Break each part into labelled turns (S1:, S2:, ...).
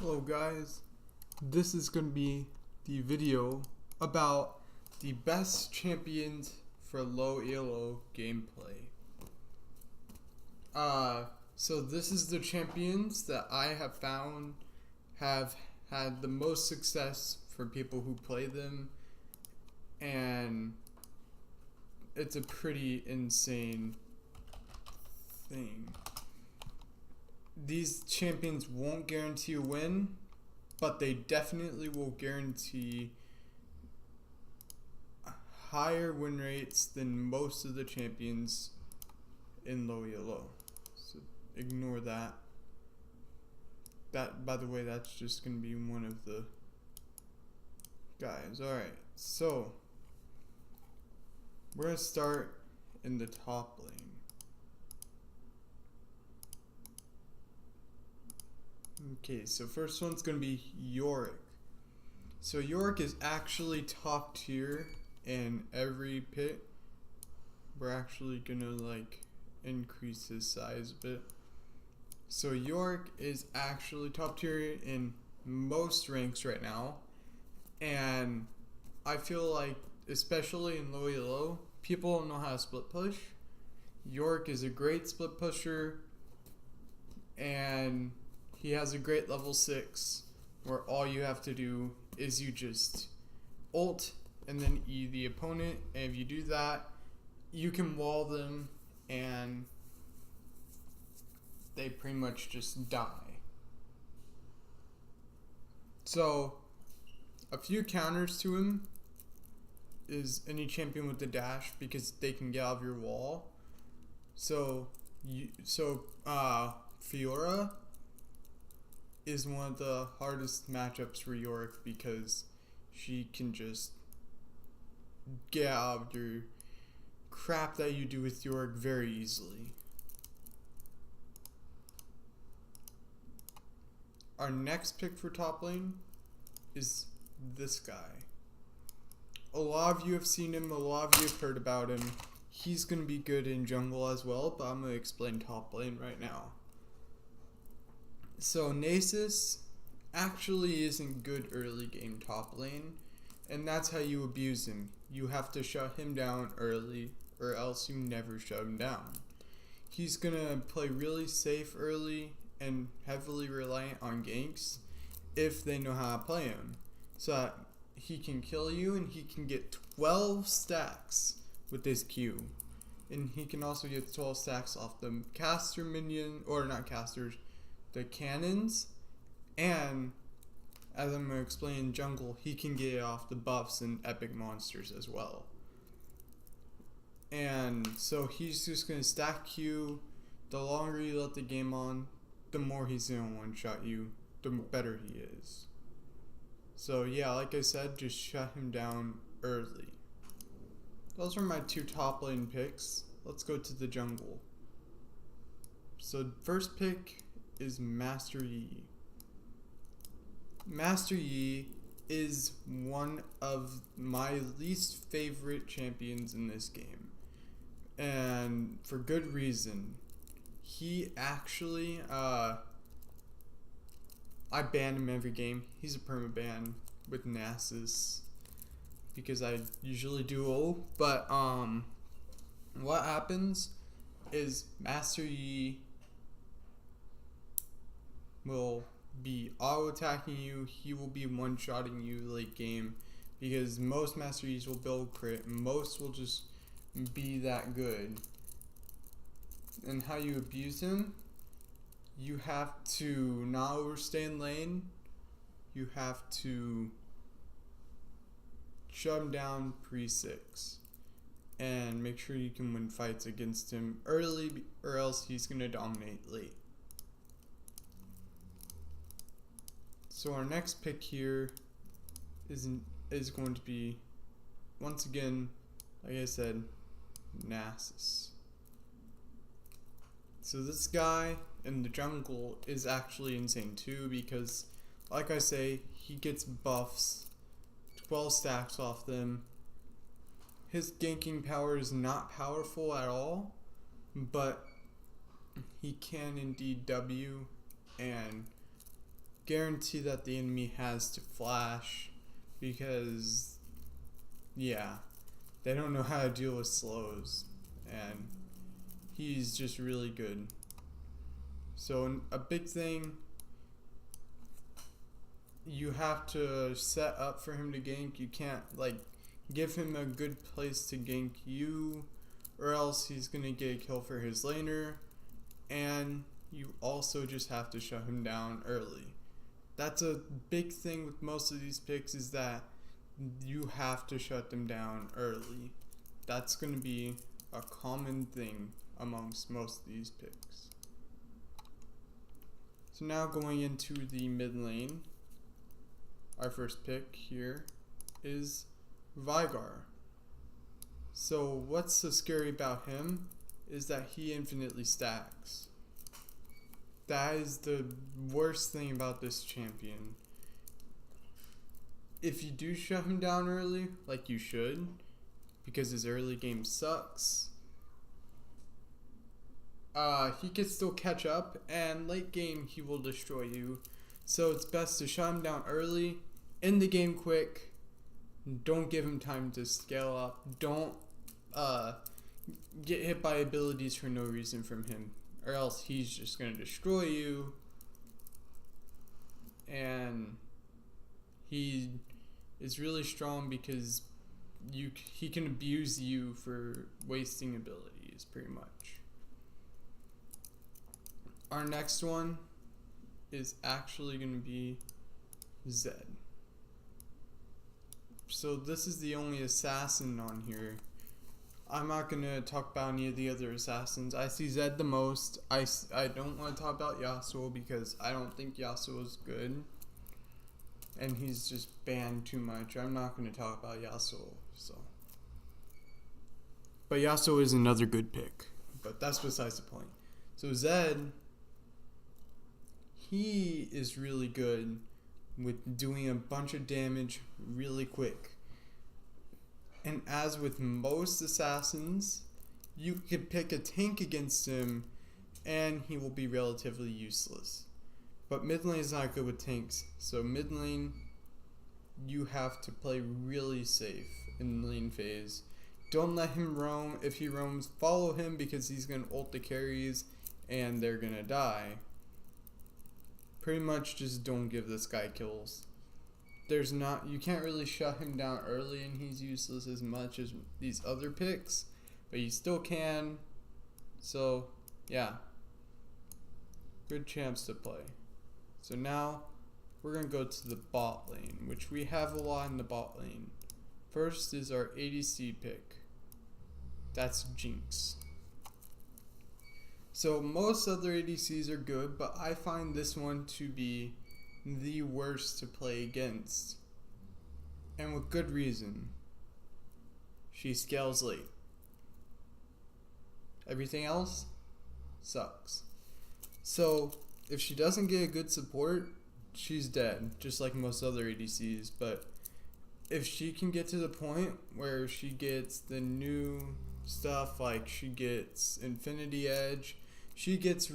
S1: Hello guys, this is going to be the video about the best champions for low ELO gameplay. So this is the champions that I have found have had the most success for people who play them, and it's a pretty insane thing. These champions won't guarantee a win, but they definitely will guarantee higher win rates than most of the champions in low ELO. So ignore that. By the way, that's just going to be one of the guys. Alright, so we're going to start in the top lane. Okay, so first one's going to be Yorick. So Yorick is actually top tier in every pit. We're actually going to increase his size a bit. So Yorick is actually top tier in most ranks right now. And I feel like, especially in low ELO, people don't know how to split push. Yorick is a great split pusher, and he has a great level 6 where all you have to do is you just ult and then E the opponent, and if you do that, you can wall them and they pretty much just die. So a few counters to him is any champion with the dash, because they can get out of your wall. So Fiora is one of the hardest matchups for Yorick, because she can just get out of your crap that you do with Yorick very easily. Our next pick for top lane is this guy. A lot of you have seen him, a lot of you have heard about him. He's going to be good in jungle as well, but I'm going to explain top lane right now. So Nasus actually isn't good early game top lane, and that's how you abuse him. You have to shut him down early, or else you never shut him down. He's gonna play really safe early and heavily reliant on ganks if they know how to play him, so that he can kill you and he can get 12 stacks with his Q. And he can also get 12 stacks off the caster minion, or not casters, the cannons, and as I'm going to explain in jungle, he can get off the buffs and epic monsters as well. And so he's just going to stack Q. The longer you let the game on, the more he's going to one-shot you, the better he is. So yeah, like I said, just shut him down early. Those are my two top lane picks. Let's go to the jungle. So first pick is Master Yi. Master Yi is one of my least favorite champions in this game, and for good reason. He actually, I ban him every game. He's a permaban with Nasus, because I usually duo, but what happens is Master Yi will be auto-attacking you. He will be one-shotting you late game, because most Master Yis will build crit, most will just be that good. And how you abuse him, you have to not overstay in lane, you have to shut him down pre-6, and make sure you can win fights against him early, or else he's going to dominate late. So our next pick here is going to be, once again, like I said, Nasus. So this guy in the jungle is actually insane too, because like I say, he gets buffs, 12 stacks off them. His ganking power is not powerful at all, but he can indeed W, and guarantee that the enemy has to flash because, yeah, they don't know how to deal with slows, and he's just really good. So a big thing, you have to set up for him to gank. You can't like give him a good place to gank you, or else he's gonna get a kill for his laner, and you also just have to shut him down early. That's a big thing with most of these picks, is that you have to shut them down early. That's gonna be a common thing amongst most of these picks. So now going into the mid lane, our first pick here is Vigar. So what's so scary about him is that he infinitely stacks. That is the worst thing about this champion. If you do shut him down early, like you should, because his early game sucks, he can still catch up, and late game he will destroy you. So it's best to shut him down early, end the game quick, don't give him time to scale up, don't get hit by abilities for no reason from him, or else he's just going to destroy you, and he is really strong because he can abuse you for wasting abilities, pretty much. Our next one is actually going to be Zed. So this is the only assassin on here. I'm not going to talk about any of the other assassins. I see Zed the most. I don't want to talk about Yasuo because I don't think Yasuo is good, and he's just banned too much. I'm not going to talk about Yasuo. But Yasuo is another good pick, but that's besides the point. So Zed, he is really good with doing a bunch of damage really quick. And as with most assassins, you can pick a tank against him and he will be relatively useless. But mid lane is not good with tanks, so mid lane you have to play really safe in the lane phase. Don't let him roam. If he roams, follow him because he's going to ult the carries and they're going to die. Pretty much just don't give this guy kills. You can't really shut him down early and he's useless as much as these other picks, but you still can. So yeah, good chance to play. So now we're going to go to the bot lane, which we have a lot in the bot lane. First is our ADC pick. That's Jinx. So most other ADCs are good, but I find this one to be the worst to play against. And with good reason. She scales late. Everything else sucks. So if she doesn't get a good support, she's dead, just like most other ADCs. But if she can get to the point where she gets the new stuff, like she gets Infinity Edge, she gets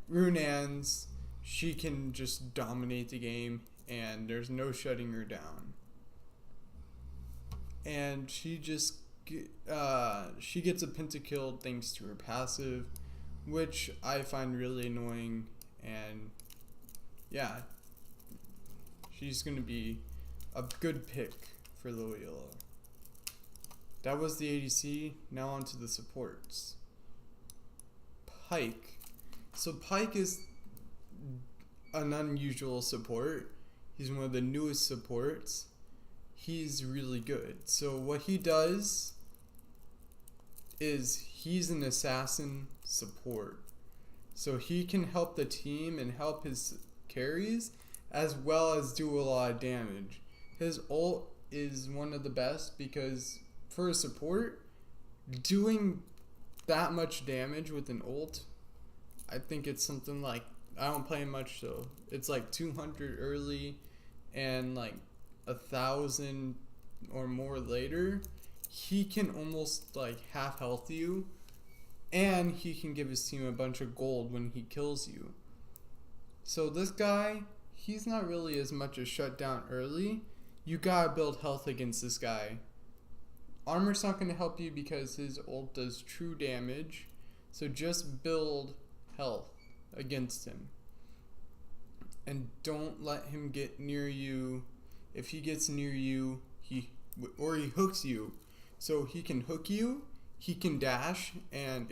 S1: Runaan's, she can just dominate the game and there's no shutting her down. And she gets a pentakill thanks to her passive, which I find really annoying. And yeah, she's gonna be a good pick for low ELO. That was the ADC. Now on to the supports. Pyke. So Pyke is an unusual support. He's one of the newest supports. He's really good. So what he does is he's an assassin support. So he can help the team and help his carries as well as do a lot of damage. His ult is one of the best because for a support, doing that much damage with an ult, I think it's something like, I don't play much, so it's like 200 early and like 1,000 or more later. He can almost like half health you, and he can give his team a bunch of gold when he kills you. So this guy, he's not really as much a shutdown early. You gotta build health against this guy. Armor's not gonna help you because his ult does true damage. So just build health against him. And don't let him get near you. If he gets near you, he hooks you. So he can hook you, he can dash, and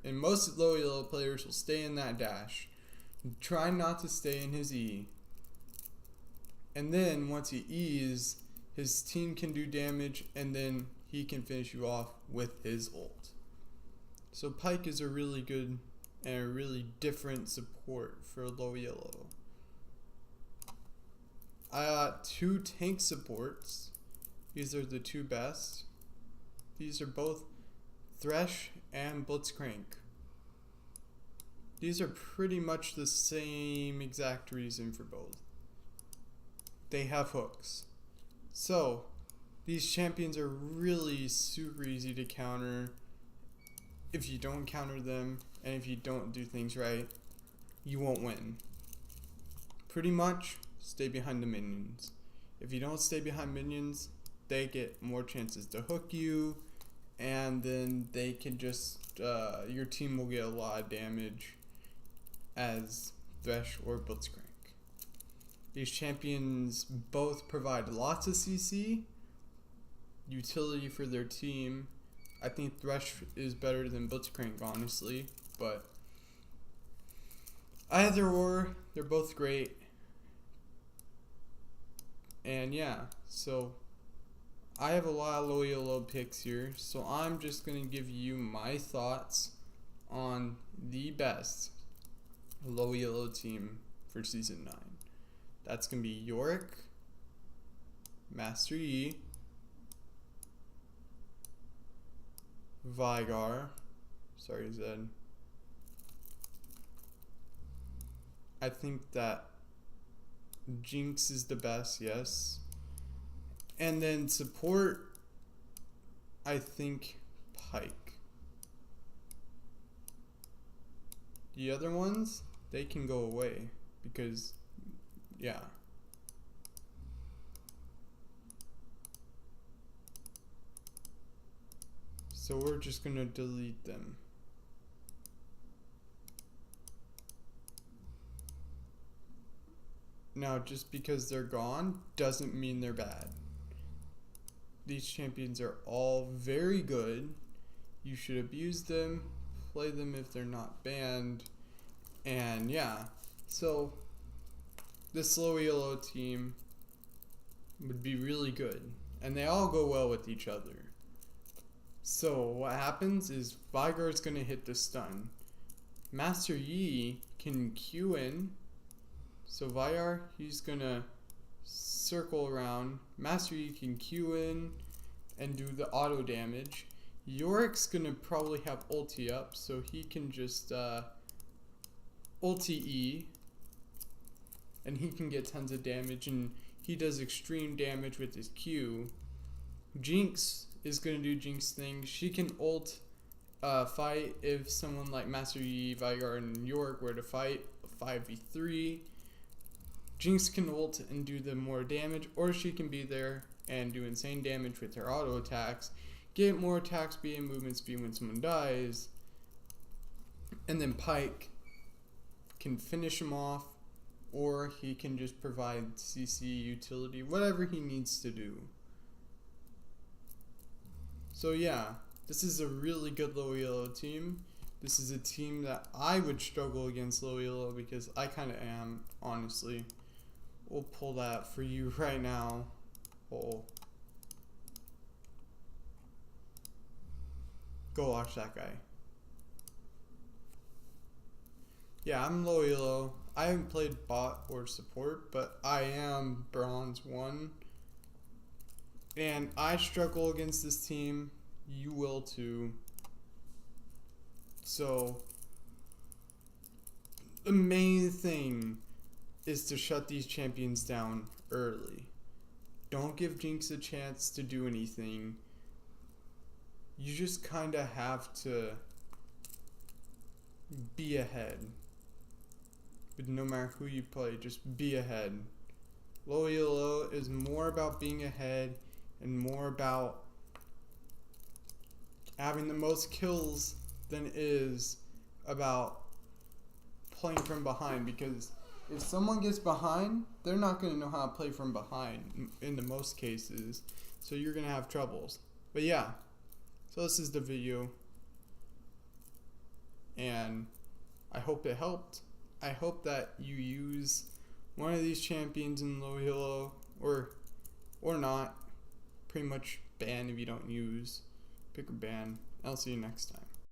S1: most low elo players will stay in that dash. Try not to stay in his E. And then once he E's, his team can do damage, and then he can finish you off with his ult. So Pyke is a really good and a really different support for low elo. I got 2 tank supports. These are the 2 best. These are both Thresh and Blitzcrank. These are pretty much the same exact reason for both. They have hooks. So, these champions are really super easy to counter if you don't counter them, and if you don't do things right, you won't win. Pretty much, stay behind the minions. If you don't stay behind minions, they get more chances to hook you, and then they can just, your team will get a lot of damage as Thresh or Blitzcrank. These champions both provide lots of CC, utility for their team. I think Thresh is better than Blitzcrank, honestly, but either or, they're both great. And yeah, so I have a lot of low elo picks here, so I'm just going to give you my thoughts on the best low elo team for Season 9. That's going to be Yorick, Master Yi, Veigar, sorry Zed. I think that Jinx is the best, yes. And then support, I think Pyke. The other ones, they can go away because, yeah. So we're just gonna delete them. Now, just because they're gone doesn't mean they're bad. These champions are all very good. You should abuse them, play them if they're not banned, and yeah. So this low elo team would be really good, and they all go well with each other. So what happens is Veigar is going to hit the stun. Master Yi can Q in. So Veigar, he's going to circle around. Master Yi can Q in and do the auto damage. Yorick's going to probably have ulti up, so he can just ulti E. And he can get tons of damage, and he does extreme damage with his Q. Jinx is going to do Jinx things. She can ult fight if someone like Master Yi, Veigar, and Yorick were to fight a 5v3. Jinx can ult and do the more damage, or she can be there and do insane damage with her auto attacks, get more attack speed and movement speed when someone dies, and then Pyke can finish him off, or he can just provide CC utility, whatever he needs to do. So yeah, this is a really good low elo team. This is a team that I would struggle against low elo because I kind of am, honestly. We'll pull that for you right now. Oh. Go watch that guy. Yeah, I'm low elo. I haven't played bot or support, but I am bronze 1. And I struggle against this team. You will too. So the main thing is to shut these champions down early. Don't give Jinx a chance to do anything. You just kind of have to be ahead. but no matter who you play, just be ahead. Low ELO is more about being ahead and more about having the most kills than it is about playing from behind, because if someone gets behind, they're not going to know how to play from behind in the most cases, so you're going to have troubles. But yeah, so this is the video, and I hope it helped. I hope that you use one of these champions in low ELO, or not. Pretty much ban if you don't use. Pick a ban. I'll see you next time.